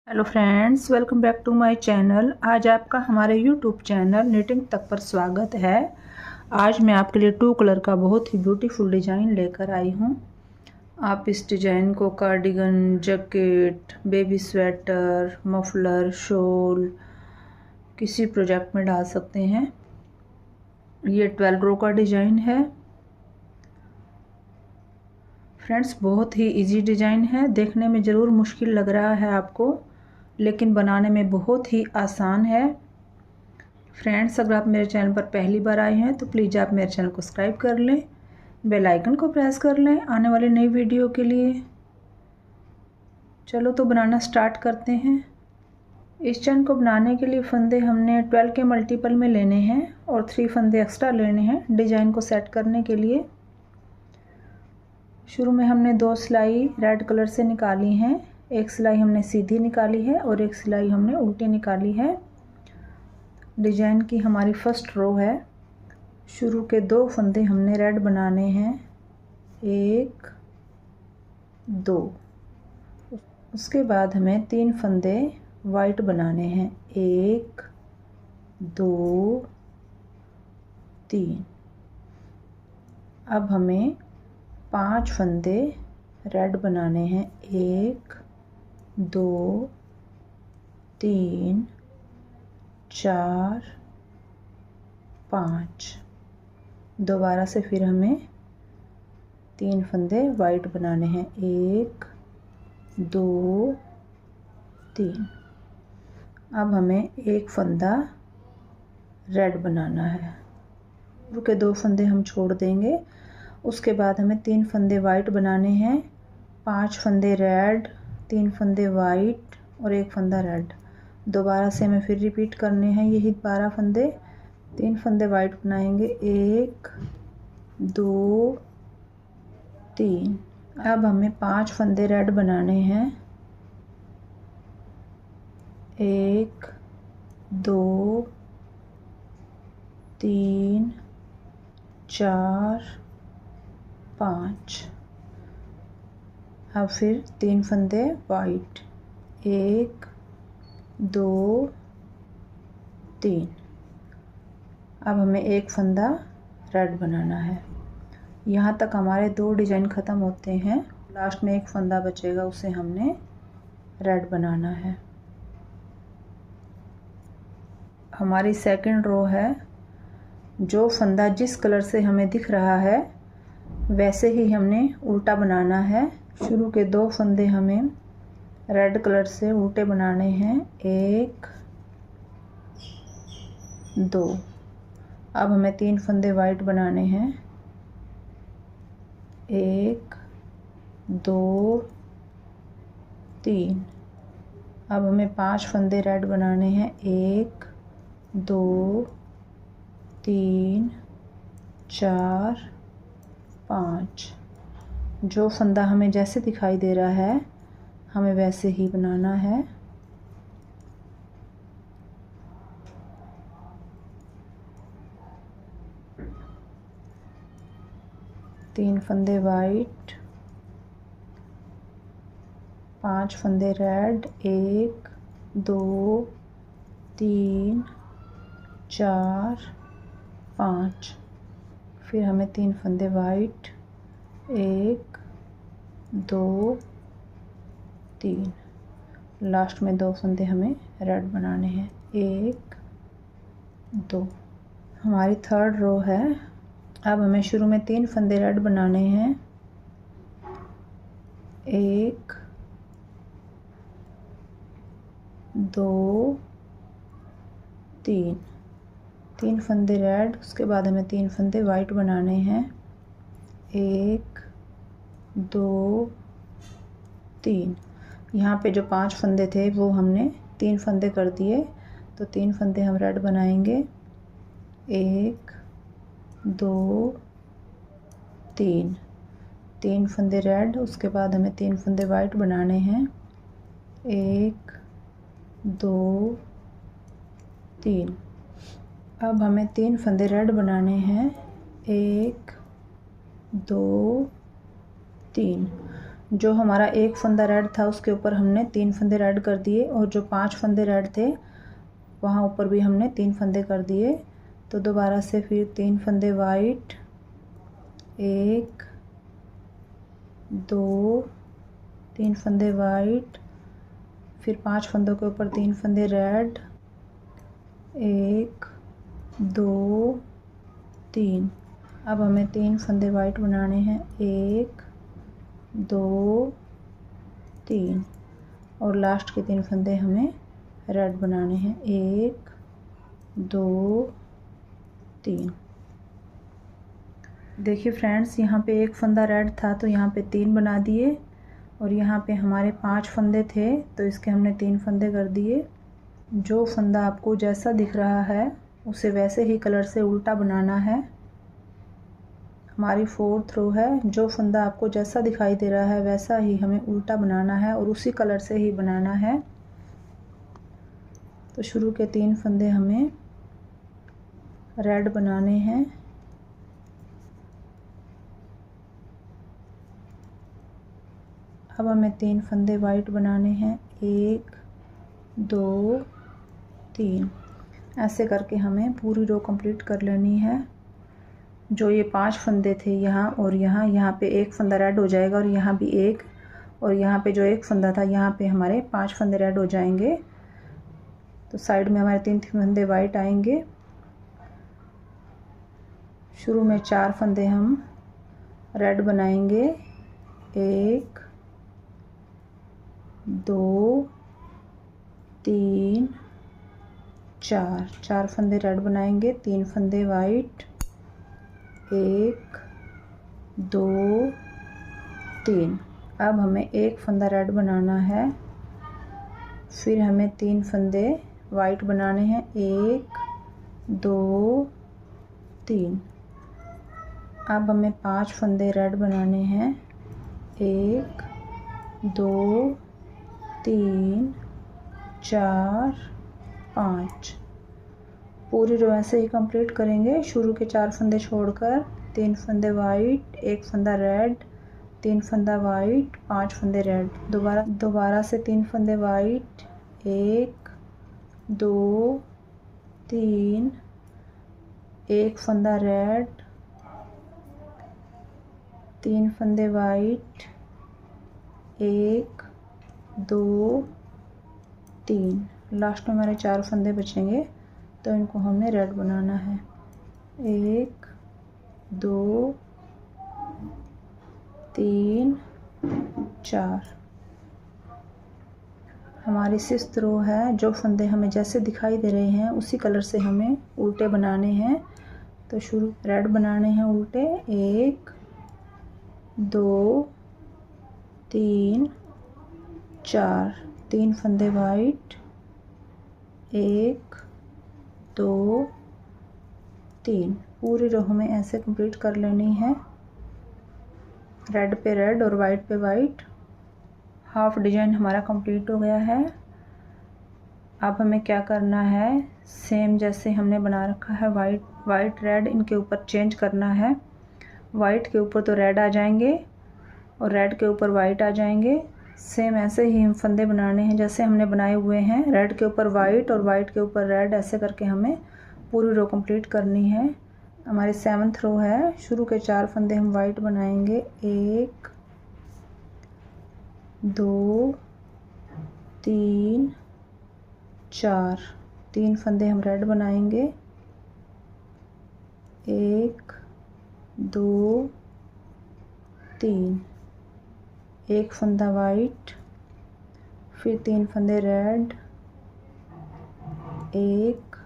Hello friends, welcome back to my channel. आज आपका हमारे यूट्यूब चैनल निटिंग तक पर स्वागत है। आज मैं आपके लिए 2 कलर का बहुत ही ब्यूटीफुल डिज़ाइन लेकर आई हूँ। आप इस डिज़ाइन को cardigan, jacket, baby sweater, muffler, shawl किसी प्रोजेक्ट में डाल सकते हैं। ये 12 रो का डिज़ाइन है। फ्रेंड्स, बहुत ही इजी डिज़ाइन है। देखने में ज़रूर मुश्किल लग रहा है आपको, लेकिन बनाने में बहुत ही आसान है। फ्रेंड्स, अगर आप मेरे चैनल पर पहली बार आए हैं तो प्लीज़ आप मेरे चैनल को सब्सक्राइब कर लें, बेल आइकन को प्रेस कर लें आने वाली नई वीडियो के लिए। चलो तो बनाना स्टार्ट करते हैं। इस चैन को बनाने के लिए फंदे हमने 12 के मल्टीपल में लेने हैं और 3 फंदे एक्स्ट्रा लेने हैं डिज़ाइन को सेट करने के लिए। शुरू में हमने 2 सिलाई रेड कलर से निकाली हैं। एक सिलाई हमने सीधी निकाली है और एक सिलाई हमने उल्टी निकाली है। डिज़ाइन की हमारी फर्स्ट रो है। शुरू के 2 फंदे हमने रेड बनाने हैं, 1 2। उसके बाद हमें 3 फंदे वाइट बनाने हैं, 1 2 3। अब हमें 5 फंदे रेड बनाने हैं, 1 2 3 4 5। दोबारा से फिर हमें 3 फंदे वाइट बनाने हैं, 1 2 3। अब हमें एक फंदा रेड बनाना है। रुके 2 फंदे हम छोड़ देंगे। उसके बाद हमें 3 फंदे वाइट बनाने हैं, 5 फंदे रेड, 3 फंदे वाइट और एक फंदा रेड। दोबारा से हमें फिर रिपीट करने हैं यही 12 फंदे। 3 फंदे वाइट बनाएंगे, 1 2 3। अब हमें 5 फंदे रेड बनाने हैं, 1 2 3 4 5। अब फिर 3 फंदे वाइट, 1 2 3। अब हमें एक फंदा रेड बनाना है। यहाँ तक हमारे 2 डिज़ाइन ख़त्म होते हैं। लास्ट में एक फंदा बचेगा, उसे हमने रेड बनाना है। हमारी सेकंड रो है। जो फंदा जिस कलर से हमें दिख रहा है वैसे ही हमने उल्टा बनाना है। शुरू के 2 फंदे हमें रेड कलर से उल्टे बनाने हैं, 1 2। अब हमें 3 फंदे वाइट बनाने हैं, 1 2 3। अब हमें 5 फंदे रेड बनाने हैं, 1 2 3 4 5। जो फंदा हमें जैसे दिखाई दे रहा है हमें वैसे ही बनाना है। तीन फंदे वाइट, 5 फंदे रेड, 1 2 3 4 5। फिर हमें 3 फंदे वाइट, 1 2 3। लास्ट में 2 फंदे हमें रेड बनाने हैं, 1 2। हमारी थर्ड रो है। अब हमें शुरू में 3 फंदे रेड बनाने हैं, 1 2 3। 3 फंदे रेड, उसके बाद हमें 3 फंदे वाइट बनाने हैं, 1 2 3। यहाँ पे जो 5 फंदे थे वो हमने 3 फंदे कर दिए, तो 3 फंदे हम रेड बनाएंगे, 1 2 3। 3 फंदे रेड, उसके बाद हमें 3 फंदे वाइट बनाने हैं, 1 2 3। अब हमें 3 फंदे रेड बनाने हैं, 1 2 3। जो हमारा एक फंदा रेड था उसके ऊपर हमने 3 फंदे रेड कर दिए, और जो 5 फंदे रेड थे वहाँ ऊपर भी हमने 3 फंदे कर दिए। तो दोबारा से फिर 3 फंदे वाइट, 1 2 3 फंदे वाइट, फिर 5 फंदों के ऊपर 3 फंदे रेड, 1 2 3। अब हमें 3 फंदे वाइट बनाने हैं, 1 2 3, और लास्ट के 3 फंदे हमें रेड बनाने हैं, 1 2 3। देखिए फ्रेंड्स, यहाँ पे एक फंदा रेड था तो यहाँ पे 3 बना दिए, और यहाँ पे हमारे 5 फंदे थे तो इसके हमने 3 फंदे कर दिए। जो फंदा आपको जैसा दिख रहा है उसे वैसे ही कलर से उल्टा बनाना है। हमारी 4th रो है, जो फंदा आपको जैसा दिखाई दे रहा है वैसा ही हमें उल्टा बनाना है और उसी कलर से ही बनाना है। तो शुरू के 3 फंदे हमें रेड बनाने हैं, अब हमें 3 फंदे वाइट बनाने हैं, 1 2 3। ऐसे करके हमें पूरी रो कंप्लीट कर लेनी है। जो ये 5 फंदे थे यहाँ और यहाँ पे एक फंदा रेड हो जाएगा, और यहाँ भी एक, और यहाँ पे जो एक फंदा था यहाँ पे हमारे 5 फंदे रेड हो जाएंगे। तो साइड में हमारे 3 फंदे वाइट आएंगे। शुरू में 4 फंदे हम रेड बनाएंगे, 1 2 3 4 फंदे रेड बनाएंगे, 3 फंदे वाइट, 1 2 3। अब हमें एक फंदा रेड बनाना है, फिर हमें 3 फंदे वाइट बनाने हैं, 1 2 3। अब हमें 5 फंदे रेड बनाने हैं, 1 2 3 4 5। पूरी रो ऐसे ही कंप्लीट करेंगे। शुरू के 4 फंदे छोड़कर 3 फंदे वाइट, एक फंदा रेड, 3 फंदा वाइट, 5 फंदे रेड। दोबारा से 3 फंदे वाइट, 1 2 3, एक फंदा रेड, 3 फंदे वाइट, 1 2 3। लास्ट में हमारे 4 फंदे बचेंगे तो इनको हमने रेड बनाना है, 1 2 3 4। हमारी 6th रो है। जो फंदे हमें जैसे दिखाई दे रहे हैं उसी कलर से हमें उल्टे बनाने हैं। तो शुरू रेड बनाने हैं उल्टे, 1 2 3 4, 3 फंदे वाइट, 1 2 3। पूरी रो हमें ऐसे कंप्लीट कर लेनी है, रेड पे रेड और वाइट पे वाइट। हाफ डिजाइन हमारा कंप्लीट हो गया है। अब हमें क्या करना है, सेम जैसे हमने बना रखा है वाइट रेड, इनके ऊपर चेंज करना है। वाइट के ऊपर तो रेड आ जाएंगे और रेड के ऊपर वाइट आ जाएंगे। सेम ऐसे ही हम फंदे बनाने हैं जैसे हमने बनाए हुए हैं, रेड के ऊपर वाइट और वाइट के ऊपर रेड, ऐसे करके हमें पूरी रो कंप्लीट करनी है। हमारी 7th रो है। शुरू के 4 फंदे हम वाइट बनाएंगे, 1 2 3 4, 3 फंदे हम रेड बनाएंगे, 1 2 3, एक फंदा वाइट, फिर 3 फंदे रेड, 1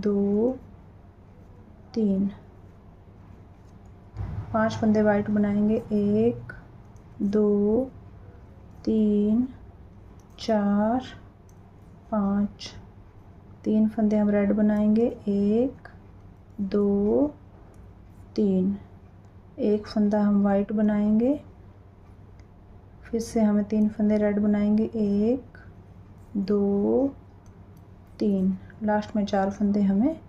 2 3, 5 फंदे वाइट बनाएंगे, 1 2 3 4 5, 3 फंदे हम रेड बनाएंगे, 1 2 3, एक फंदा हम वाइट बनाएंगे, फिर से हमें 3 फंदे रेड बनाएंगे, 1 2 3। लास्ट में 4 फंदे हमें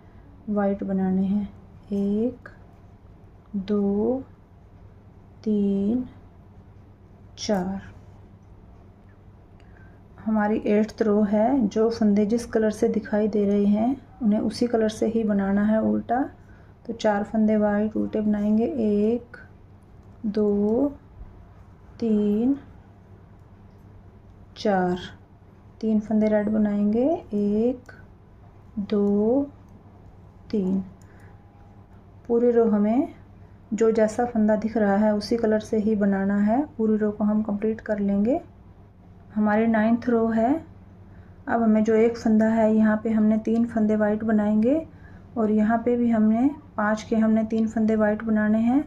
वाइट बनाने हैं, 1 2 3 4। हमारी 8th रो है। जो फंदे जिस कलर से दिखाई दे रहे हैं उन्हें उसी कलर से ही बनाना है उल्टा। तो 4 फंदे वाइट उल्टे बनाएंगे। 1 2 3 4। 3 फंदे रेड बनाएंगे। 1 2 3। पूरी रो हमें जो जैसा फंदा दिख रहा है उसी कलर से ही बनाना है। पूरी रो को हम कंप्लीट कर लेंगे। हमारी 9th रो है। अब हमें जो एक फंदा है यहाँ पे हमने 3 फंदे वाइट बनाएंगे और यहाँ पे भी हमने 5 के 3 फंदे वाइट बनाने हैं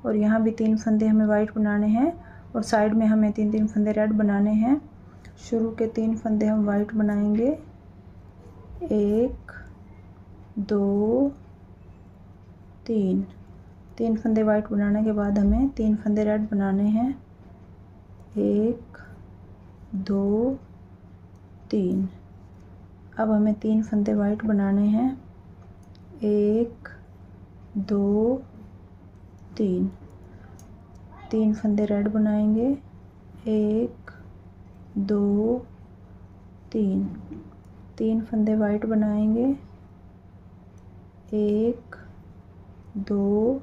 और यहाँ भी 3 फंदे हमें वाइट बनाने हैं और साइड में हमें 3 फंदे रेड बनाने हैं। शुरू के 3 फंदे हम वाइट बनाएंगे। 1 2 3। 3 फंदे वाइट बनाने के बाद हमें 3 फंदे रेड बनाने हैं। 1 2 3। अब हमें 3 फंदे वाइट बनाने हैं। 1 2 3। 3 फंदे रेड बनाएंगे। 1 2 3। 3 फंदे वाइट बनाएंगे। 1 2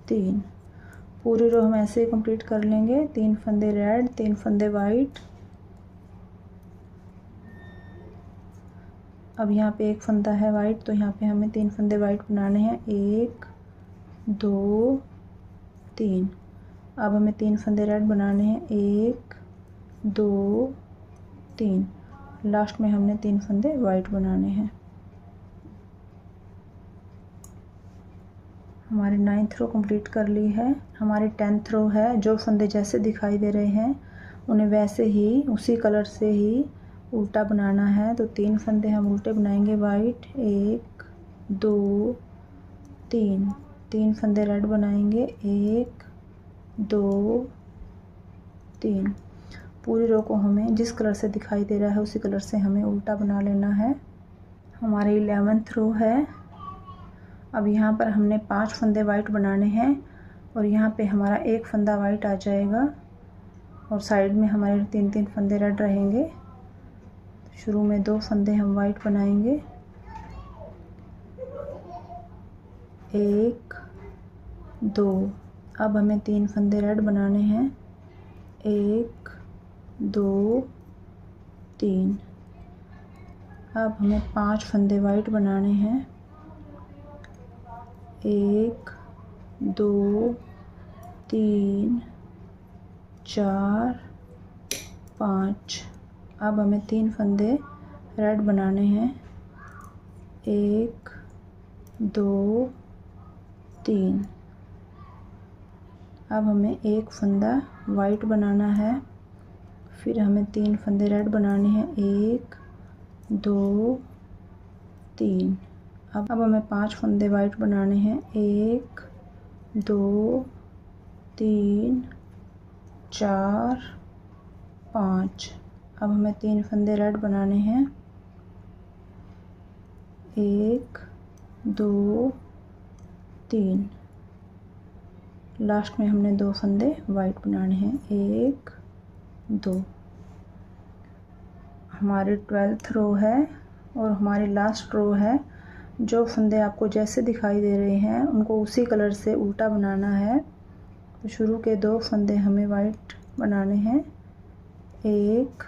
3। पूरी रो हम ऐसे ही कंप्लीट कर लेंगे। 3 फंदे रेड 3 फंदे वाइट। अब यहाँ पे एक फंदा है वाइट तो यहाँ पे हमें 3 फंदे वाइट बनाने हैं। 1 2 3। अब हमें 3 फंदे रेड बनाने हैं। 1 2 3। लास्ट में हमने 3 फंदे वाइट बनाने हैं। हमारी 9th रो कंप्लीट कर ली है। हमारी 10th रो है। जो फंदे जैसे दिखाई दे रहे हैं उन्हें वैसे ही उसी कलर से ही उल्टा बनाना है। तो 3 फंदे हम उल्टे बनाएंगे वाइट। 1 2 3। 3 फंदे रेड बनाएंगे। 1 2 3। पूरी रो को हमें जिस कलर से दिखाई दे रहा है उसी कलर से हमें उल्टा बना लेना है। हमारी 11th रो है। अब यहाँ पर हमने 5 फंदे वाइट बनाने हैं और यहाँ पे हमारा एक फंदा वाइट आ जाएगा और साइड में हमारे 3 फंदे रेड रहेंगे। शुरू में 2 फंदे हम वाइट बनाएंगे। 1 2। अब हमें 3 फंदे रेड बनाने हैं। 1 2 3। अब हमें 5 फंदे वाइट बनाने हैं। 1 2 3 4 5। अब हमें 3 फंदे रेड बनाने हैं। 1 2 3। अब हमें एक फंदा वाइट बनाना है। फिर हमें 3 फंदे रेड बनाने हैं। 1 2 3। अब हमें 5 फंदे वाइट बनाने हैं। 1 2 3 4 5। अब हमें 3 फंदे रेड बनाने हैं। 1 2 3। लास्ट में हमने 2 फंदे वाइट बनाने हैं। 1 2। हमारी 12th रो है और हमारी लास्ट रो है। जो फंदे आपको जैसे दिखाई दे रहे हैं उनको उसी कलर से उल्टा बनाना है। तो शुरू के 2 फंदे हमें वाइट बनाने हैं। 1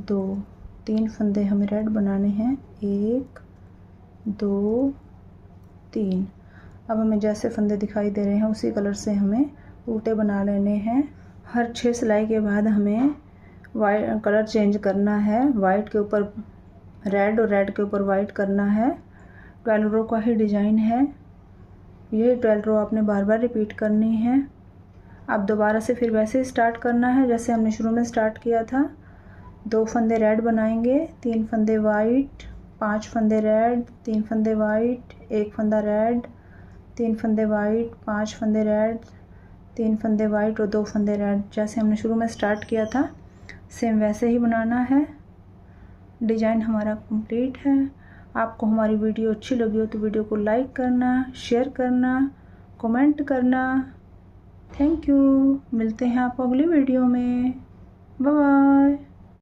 2। 3 फंदे हमें रेड बनाने हैं। 1 2 3। अब हमें जैसे फंदे दिखाई दे रहे हैं उसी कलर से हमें उल्टे बना लेने हैं। हर 6 सिलाई के बाद हमें वाइट कलर चेंज करना है। वाइट के ऊपर रेड और रेड के ऊपर वाइट करना है। 12 रो का ही डिज़ाइन है। यही 12 रो आपने बार बार रिपीट करनी है। अब दोबारा से फिर वैसे ही स्टार्ट करना है जैसे हमने शुरू में स्टार्ट किया था। 2 फंदे रेड बनाएंगे। 3 फंदे वाइट 5 फंदे रेड 3 फंदे वाइट 1 फंदा रेड 3 फंदे वाइट 5 फंदे रेड 3 फंदे वाइट और 2 फंदे रेड। जैसे हमने शुरू में स्टार्ट किया था सेम वैसे ही बनाना है। डिज़ाइन हमारा कंप्लीट है। आपको हमारी वीडियो अच्छी लगी हो तो वीडियो को लाइक करना, शेयर करना, कमेंट करना। Thank you. मिलते हैं आपको अगली वीडियो में। Bye bye.